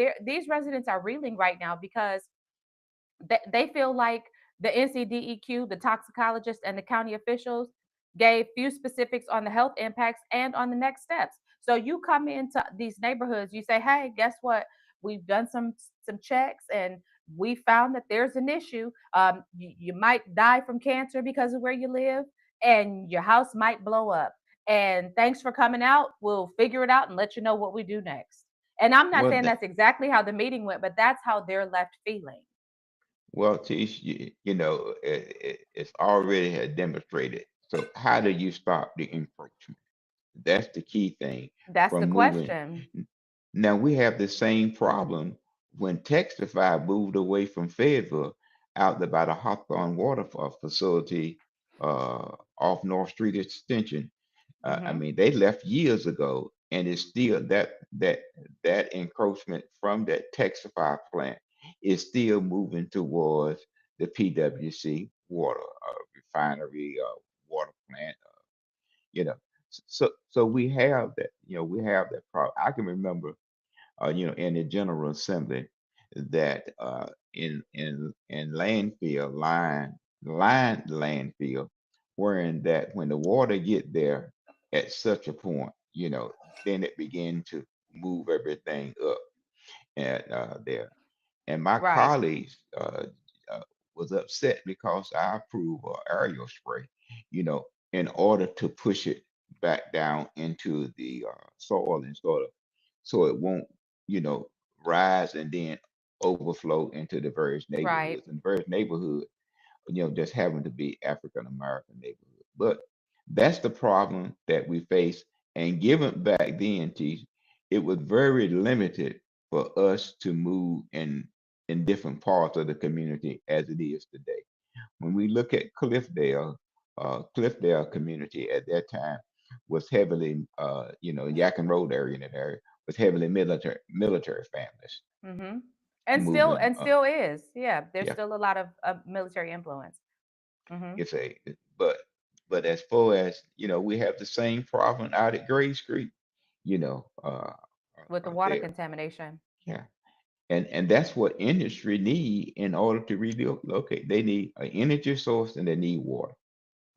reeling right now because they feel like the NCDEQ, the toxicologist, and the county officials gave few specifics on the health impacts and on the next steps. So you come into these neighborhoods, you say, "Hey, guess what? We've done some checks, and we found that there's an issue. You might die from cancer because of where you live, and your house might blow up. And thanks for coming out. We'll figure it out and let you know what we do next." And I'm not well. saying that's exactly how the meeting went, but that's how they're left feeling. Well, Tish, it's already had demonstrated. So how do you stop the encroachment? That's the key thing That's the from moving. question. Now we have the same problem when Textify moved away from Fayetteville out there by the Hawthorne Water Facility off North Street Extension. I Mhm. mean, they left years ago, and it's still that encroachment from that Texafy plant is still moving towards the PWC water refinery water plant. You know, so we have that problem. I can remember, in the General Assembly that in line landfill, wherein that when the water get there at such a point, then it begin to move everything up at there. And my Right. colleagues uh, was upset because I approve aerial spray, you know, in order to push it back down into the soil and so it won't, you know, rise and then overflow into the various Right. neighborhoods. And various neighborhood, just having to be African American neighborhood. But that's the problem that we face. And given back then, T, it was very limited for us to move in different parts of the community as it is today. When we look at Cliffdale community at that time was heavily, Yakin Road area in that area was heavily military families Mhm. And still moving. and still is. Yeah, there's Yeah, still a lot of military influence. Mhm. it's but as far as we have the same problem out at Graves Creek. you know, with the are water there. contamination. Yeah. And that's what industry need in order to relocate. They need an energy source and they need water.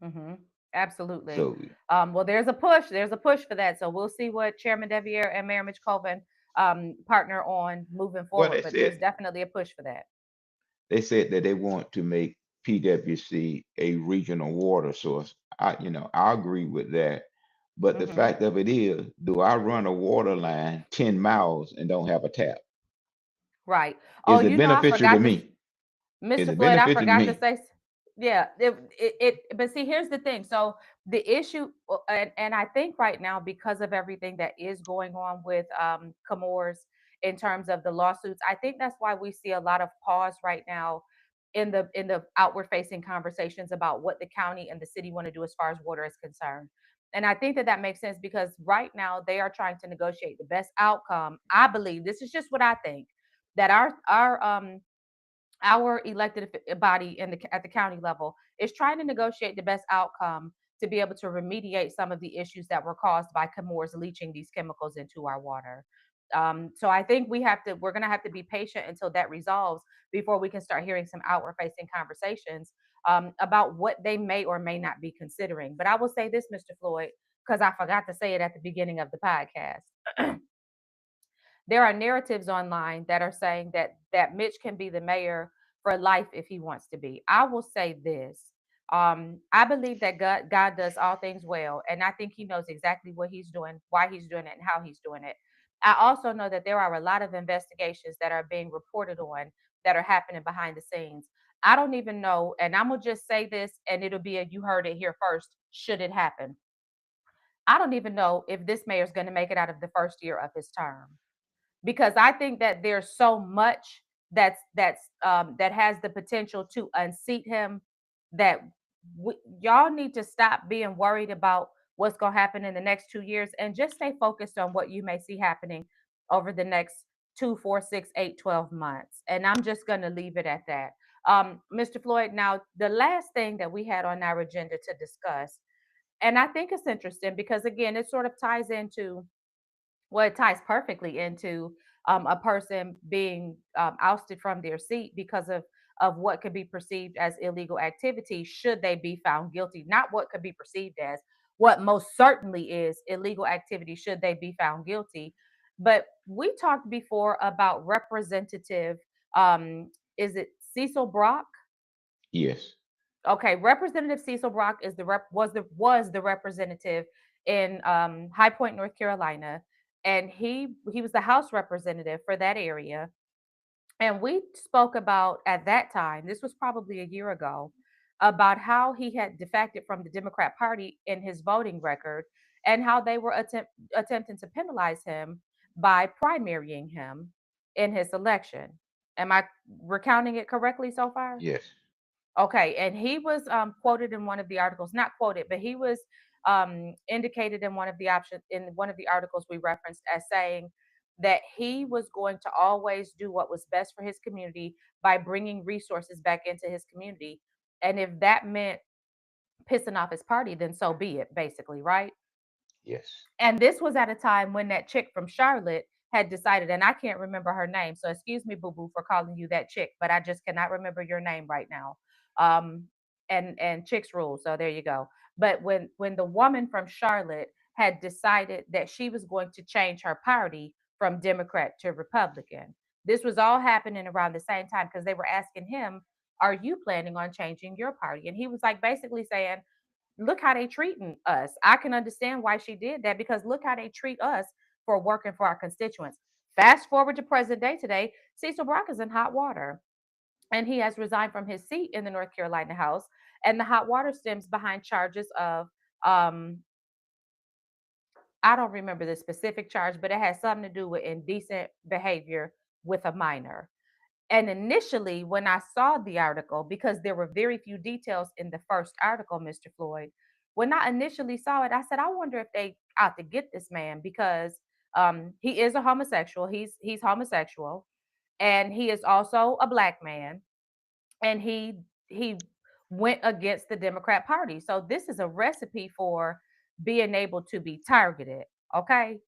Hmm. Absolutely. So, Well, there's a push. There's a push for that. So we'll see what Chairman Devier and Mayor Mitch Colvin partner on moving well, forward. But there's definitely a push for that. they said that they want to make PWC a regional water source. I agree with that. But the Hmm. fact of it is, do I run a water line 10 miles and don't have a tap? Right. Oh, Is it you know, I beneficial to forgot to me? Is Mr. it Floyd, I beneficial to forgot to me? say, yeah, but see, here's the thing. So the issue, and I think right now, because of everything that is going on with Comores in terms of the lawsuits, I think that's why we see a lot of pause right now in the outward facing conversations about what the county and the city want to do as far as water is concerned. And I think that that makes sense because right now they are trying to negotiate the best outcome. I believe this is just what I think that our elected body at the county level is trying to negotiate the best outcome to be able to remediate some of the issues that were caused by Chemours leaching these chemicals into our water. So I think we're going to have to be patient until that resolves before we can start hearing some outward facing conversations about what they may or may not be considering. But I will say this, Mr. Floyd, because I forgot to say it at the beginning of the podcast. There are narratives online that are saying that Mitch can be the mayor for life if he wants to be. I will say this. I believe that God does all things well, and I think He knows exactly what He's doing, why He's doing it, and how He's doing it. I also know that there are a lot of investigations that are being reported on that are happening behind the scenes. I don't even know, and I'm gonna just say this, and it'll be a you heard it here first. Should it happen, I don't even know if this mayor is going to make it out of the first year of his term because I think that there's so much that has the potential to unseat him that y'all need to stop being worried about what's going to happen in the next 2 years and just stay focused on what you may see happening over the next 2, 4, 6, 8, 12 months. And I'm just going to leave it at that. Mr. Floyd, now the last thing that we had on our agenda to discuss, and I think it's interesting because again, it sort of ties into well, it ties perfectly into a person being ousted from their seat because of what could be perceived as illegal activity should they be found guilty. Not what could be perceived as, what most certainly is illegal activity should they be found guilty. But we talked before about Representative, is it Cecil Brock? Yes. Okay, Representative Cecil Brock is the rep was the representative in High Point, North Carolina, and he was the House representative for that area. And we spoke about at that time, this was probably a year ago, about how he had defected from the Democrat Party in his voting record and how they were attempting to penalize him by primarying him in his election. Am I recounting it correctly so far? Yes. Okay, and he was quoted in one of the articles, not quoted, but he was indicated in one of the articles we referenced as saying that he was going to always do what was best for his community by bringing resources back into his community, and if that meant pissing off his party, then so be it, basically, right? Yes. And this was at a time when that chick from Charlotte had decided, and I can't remember her name. So excuse me, boo boo, for calling you that chick, but I just cannot remember your name right now. Um, and chicks rule. So there you go. But when the woman from Charlotte had decided that she was going to change her party from Democrat to Republican, this was all happening around the same time because they were asking him, "Are you planning on changing your party?" And he was like basically saying, look how they treating us. I can understand why she did that because look how they treat us for working for our constituents. Fast forward to present day today, Cecil Brock is in hot water and he has resigned from his seat in the North Carolina House. And the hot water stems behind charges of um, I don't remember the specific charge, but it has something to do with indecent behavior with a minor. And initially, when I saw the article, because there were very few details in the first article, Mr. Floyd, when I initially saw it, I said, I wonder if they out to get this man because he is a homosexual. He's homosexual, and he is also a black man, and he went against the Democrat Party. So this is a recipe for being able to be targeted. Okay,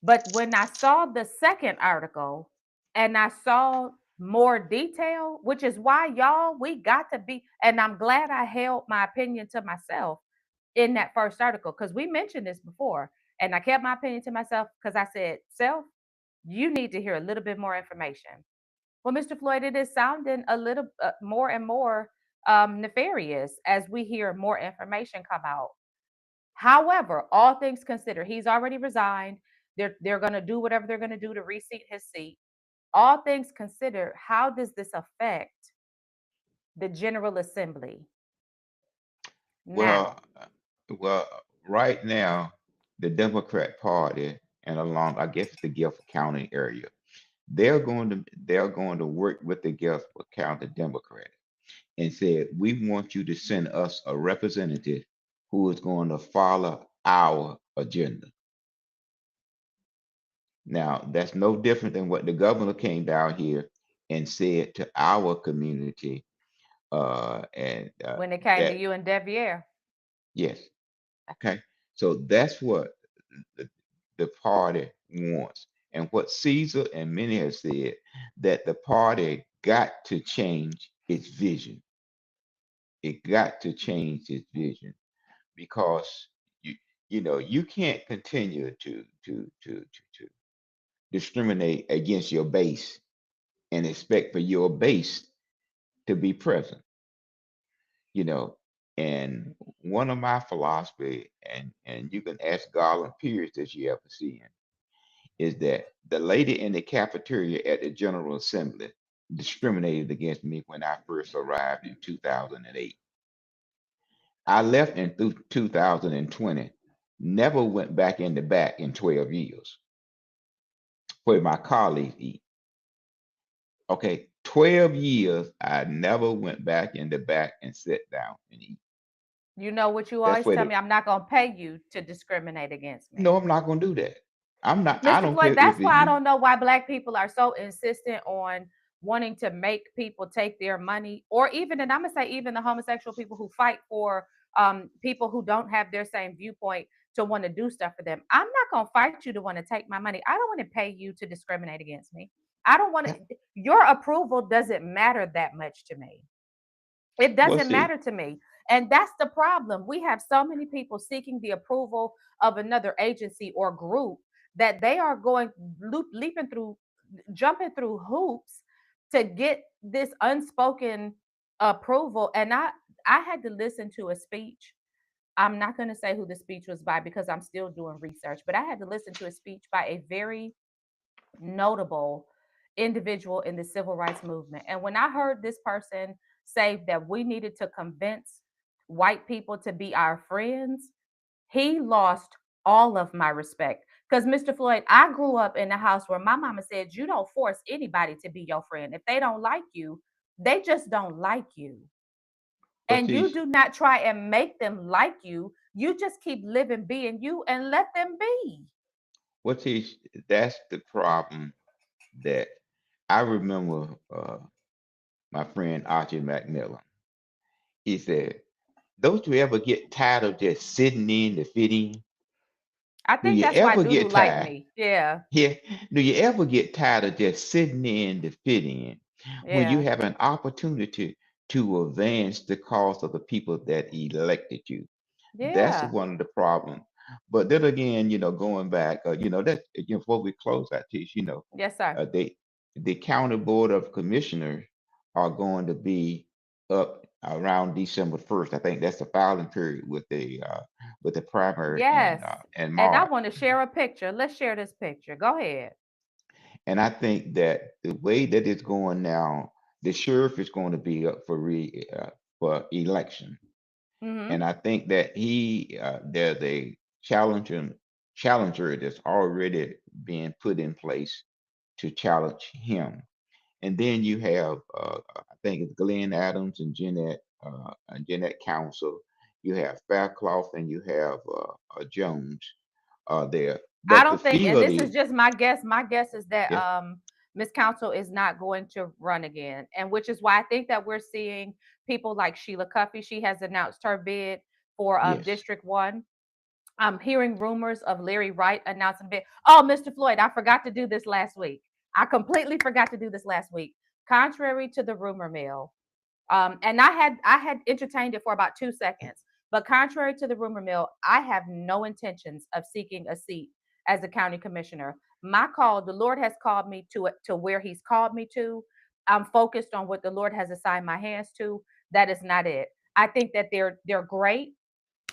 But when I saw the second article and I saw more detail, which is why y'all, we got to be, and I'm glad I held my opinion to myself in that first article because we mentioned this before. And I kept my opinion to myself because I said, self, you need to hear a little bit more information. Well, Mr. Floyd, it is sounding a little more and more nefarious as we hear more information come out. However, all things considered, he's already resigned. They're going to do whatever they're going to do to reseat his seat. All things considered, how does this affect the General Assembly Well, now? well, right now, the Democrat Party and along, I guess, the Guilford County area, they're going to work with the Guilford County Democrat and said, we want you to send us a representative who is going to follow our agenda. Now, that's no different than what the governor came down here and said to our community. And When it came to that, you and Deviere? yes, okay. So that's what the, the party wants. And what Caesar and many have said that the party got to change its vision. It got to change its vision because you you can't continue to discriminate against your base and expect for your base to be present. You know, and one of my philosophy, and you can ask Garland Pierce that you ever see him, is that the lady in the cafeteria at the General Assembly discriminated against me when I first arrived in 2008. I left in 2020, never went back in the back in 12 years where my colleagues eat. Okay, 12 years, I never went back in the back and sit down and eat. You know what you That's always where tell the me? I'm not going to pay you to discriminate against no, me. I'm not gonna do that. I'm not, I Mr. don't Floyd, care if that's it's why I you. don't know why Black people are so insistent on wanting to make people take their money, or even, and I'm gonna say, even the homosexual people who fight for people who don't have their same viewpoint to want to do stuff for them. I'm not gonna fight you to want to take my money. I don't want to pay you to discriminate against me. I don't want to. That- Your approval doesn't matter that much to me. It Well, doesn't see, matter to me. And that's the problem. We have so many people seeking the approval of another agency or group that they are going leaping through, jumping through hoops to get this unspoken approval. And I had to listen to a speech. I'm not going to say who the speech was by because I'm still doing research, but I had to listen to a speech by a very notable individual in the civil rights movement. And when I heard this person say that we needed to convince white people to be our friends, he lost all of my respect. Because Mr. Floyd, I grew up in a house where my mama said, you don't force anybody to be your friend. If they don't like you, they just don't like you. but And see, you do not try and make them like you. You just keep living being you and let them be. what see, that's the problem that I remember. My friend Archie McMillan. He said, "Don't you ever get tired of just sitting in to fit in? I Do think you that's why ever Dudu get like tired? me. Yeah. Yeah. Do you ever get tired of just sitting in to fit in when you Yeah. have an opportunity to advance the cause of the people that elected you?" That's Yeah. one of the problems. But then again, going back, that before we close that piece, Yes, sir. they the county board of commissioners are going to be up around December 1st. I think that's the filing period with the primary in Yes. in And I March. want to share a picture. Let's share this picture. Go ahead. And I think that the way that it's going now, the sheriff is going to be up for election. Mm-hmm. And I think that there's a challenger that's already being put in place to challenge him. And then you have, I think it's Glenn Adams and Jeanette Council. You have Faircloth and you have Jones there. I But the don't think, and field this is is, just my guess. My guess is that yes, Miss Council is not going to run again. And which is why I think that we're seeing people like Sheila Cuffey. She has announced her bid for yes, District 1. I'm hearing rumors of Larry Wright announcing bid. Oh, Mr. Floyd, I forgot to do this last week. I completely forgot to do this last week. Contrary to the rumor mill, and I had entertained it for about 2 seconds. But contrary to the rumor mill, I have no intentions of seeking a seat as a county commissioner. My call, the Lord has called me to where He's called me to. I'm focused on what the Lord has assigned my hands to. That is not it. I think that they're great.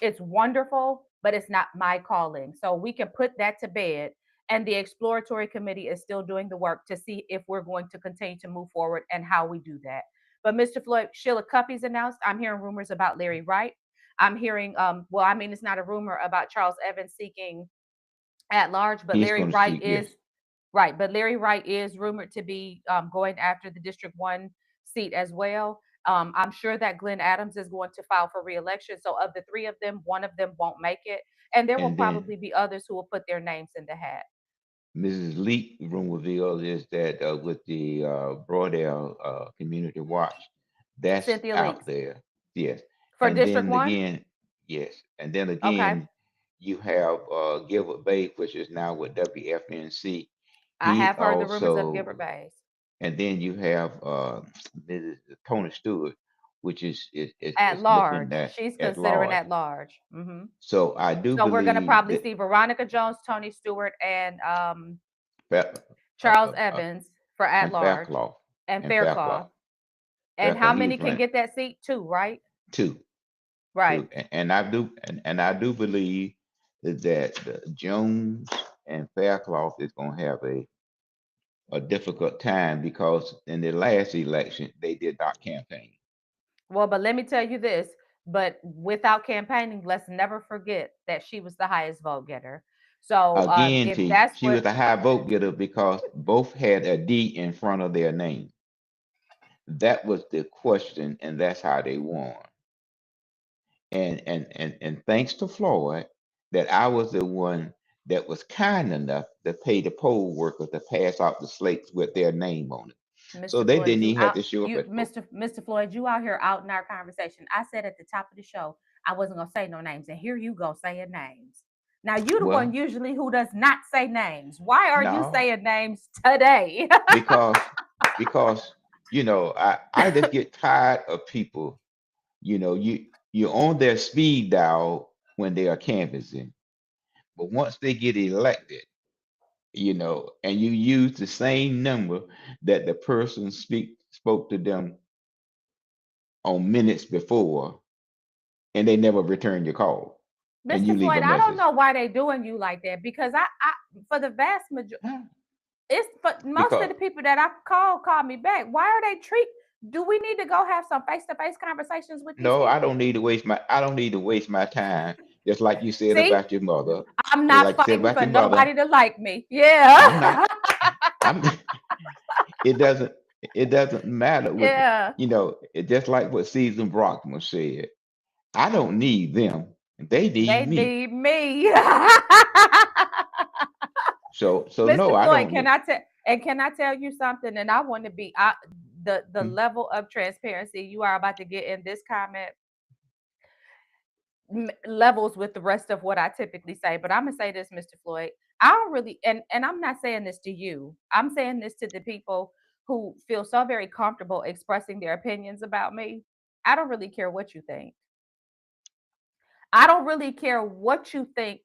It's wonderful, but it's not my calling. So we can put that to bed. And the exploratory committee is still doing the work to see if we're going to continue to move forward and how we do that. But Mr. Floyd, Sheila Cuppy's announced. I'm hearing rumors about Larry Wright. I'm hearing, well, I mean, it's not a rumor about Charles Evans seeking at large, but He's Larry going to Wright seek, yes. is right. But Larry Wright is rumored to be going after the District 1 seat as well. I'm sure that Glenn Adams is going to file for reelection. So, of the three of them, one of them won't make it. And there will And then probably be others who will put their names in the hat. Mrs. Leak room reveal is that with the Broadale Community Watch, that's Cynthia out Leaks there. Yes. for And District then 1. again, yes. And then Okay. again, you have Gilbert Bay, which is now with WFNC. I He have heard the rumors of Gilbert also, Bays and then you have Mrs. Tony Stewart, which at is looking large. at She's at considering large. at large. Hmm. So I do So, we're going to believe probably that see Veronica Jones, Tony Stewart, and Fa- Charles Evans for at and large Faircloth and and Faircloth. Faircloth. And how Faircloth, he many was can running get that seat? Two, right? two. Right. Too. And I do believe that Jones and Faircloth is going to have a difficult time because in the last election they did not campaign. Well, but let me tell you this. But without campaigning, let's never forget that she was the highest vote getter. So Again, if T, that's she was what a high vote getter because both had a D in front of their name. That was the question, and that's how they won. And thanks to Floyd, that I was the one that was kind enough to pay the poll worker to pass out the slates with their name on it. So Mr. they Floyd, didn't you even have out to show up you at the poll. Mr. Floyd, you out here out in our conversation. I said at the top of the show I wasn't gonna say no names, and here you go saying names. Now you the one Well, usually who does not say names. Why are you no, saying names today? because because I just get tired of people. You're on their speed dial when they are canvassing, but once they get elected, and you use the same number that the person spoke to them on minutes before, and they never return your call, and you Mr. leave a Floyd, I don't message. know why they doing you like that because I for the vast majority, Huh? it's but most of Because the people that I call me back. Why are they treat? Do we need to go have some face to face conversations with these no, people? I don't need to waste my time. Just like you said See, about your mother, I'm just not like you said fighting about for your mother. nobody to like me. I'm Yeah, not. I'm. It doesn't. It doesn't matter. yeah. It's just like what Susan Brockman said. I don't need them. They They need me. need me. So no, Mr. I Floyd, don't can need. I tell and can I tell you something? And I want to be the Hmm. level of transparency you are about to get in this comment levels with the rest of what I typically say. But I'm gonna say this, Mr. Floyd. I don't really, and I'm not saying this to you. I'm saying this to the people who feel so very comfortable expressing their opinions about me. I don't really care what you think. I don't really care what you think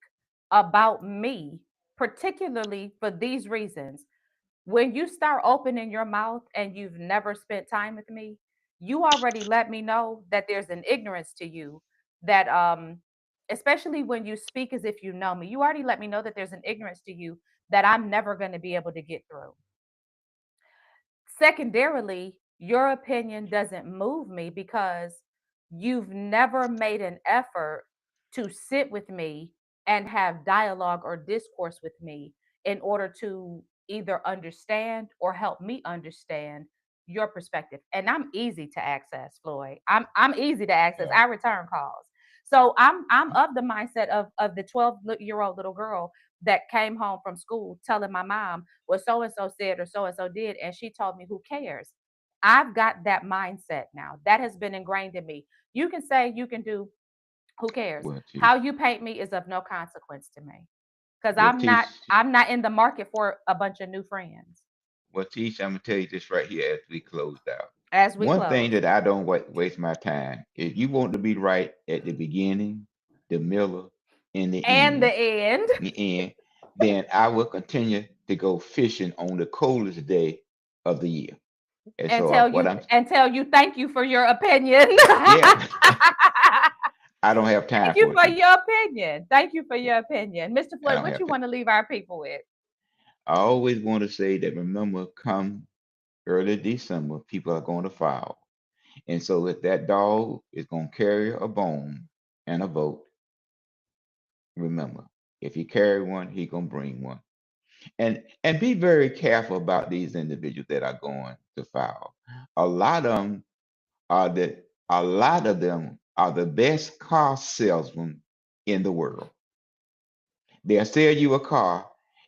about me, particularly for these reasons. When you start opening your mouth and you've never spent time with me, you already let me know that there's an ignorance to you that especially when you speak as if you know me, you already let me know that there's an ignorance to you that I'm never going to be able to get through. Secondarily, your opinion doesn't move me because you've never made an effort to sit with me and have dialogue or discourse with me in order to either understand or help me understand your perspective. And I'm easy to access, Floyd. I'm easy to access. Yeah. I return calls. So I'm of the mindset of the 12-year-old little girl that came home from school telling my mom what so and so said or so and so did, and she told me, who cares? I've got that mindset now. That has been ingrained in me. You can say you can do Who cares? Well, How Tish, you paint me is of no consequence to me because well, I'm not Tish, I'm not in the market for a bunch of new friends well, Tish, I'm gonna tell you this right here as we closed out. as we One thing close. that I don't waste my time. If you want to be right at the beginning, the middle, and And the end. the end, then I will continue to go fishing on the coldest day of the year. And and so tell what you I'm, and tell you thank you for your opinion. yeah, I don't have Thank time you for it, for Tish. your opinion. Thank you for your opinion. Mr. I Floyd, don't what you have time. want to leave our people with? I always want to say that remember, come early December, people are going to file. And so if that dog is going to carry a bone and a vote, remember, if he carry one, he going to bring one. And be very careful about these individuals that are going to file. A lot of them a lot of them are the best car salesmen in the world. They'll sell you a car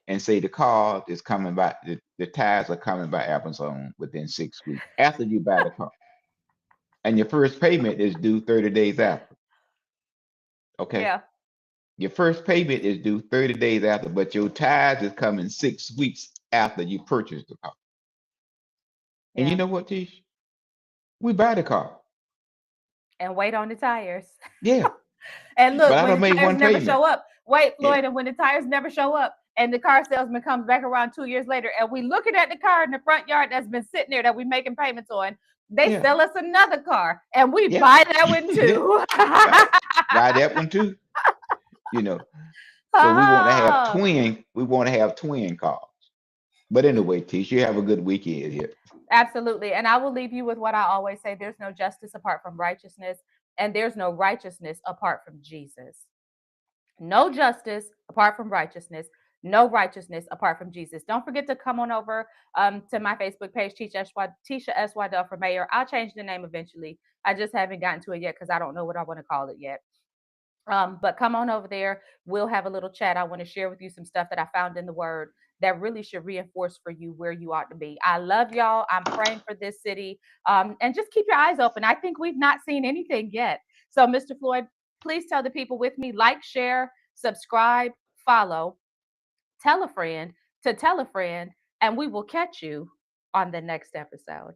and say the car is coming by, the tires are coming by Amazon within 6 weeks after you buy the car. And your first payment is due 30 days after. Okay. Yeah, Your first payment is due 30 days after, but your tires is coming 6 weeks after you purchase the car. And you yeah. know what, Tish? We buy the car. And wait on the tires. Yeah. And But look, I when don't the make tires one never payment. show up, wait, Yeah. Floyd, and when the tires never show up, and the car salesman comes back around 2 years later, and we looking at the car in the front yard that's been sitting there that we making payments on, they Yeah. sell us another car, and we Yeah. buy that one Yeah. too. Right. Buy that one too. You know. So Oh, we want to have twin cars. But anyway, Tish, you have a good weekend here. absolutely. And I will leave you with what I always say: there's no justice apart from righteousness, and there's no righteousness apart from Jesus. No justice apart from righteousness, no righteousness apart from Jesus. Don't forget to come on over to my Facebook page, Tisha S. Waddell for Mayor. I'll change the name eventually. I just haven't gotten to it yet because I don't know what I want to call it yet. But come on over there. We'll have a little chat. I want to share with you some stuff that I found in the Word that really should reinforce for you where you ought to be. I love y'all. I'm praying for this city. And just keep your eyes open. I think we've not seen anything yet. So, Mr. Floyd, please tell the people with me like, share, subscribe, follow, tell a friend to tell a friend, and we will catch you on the next episode.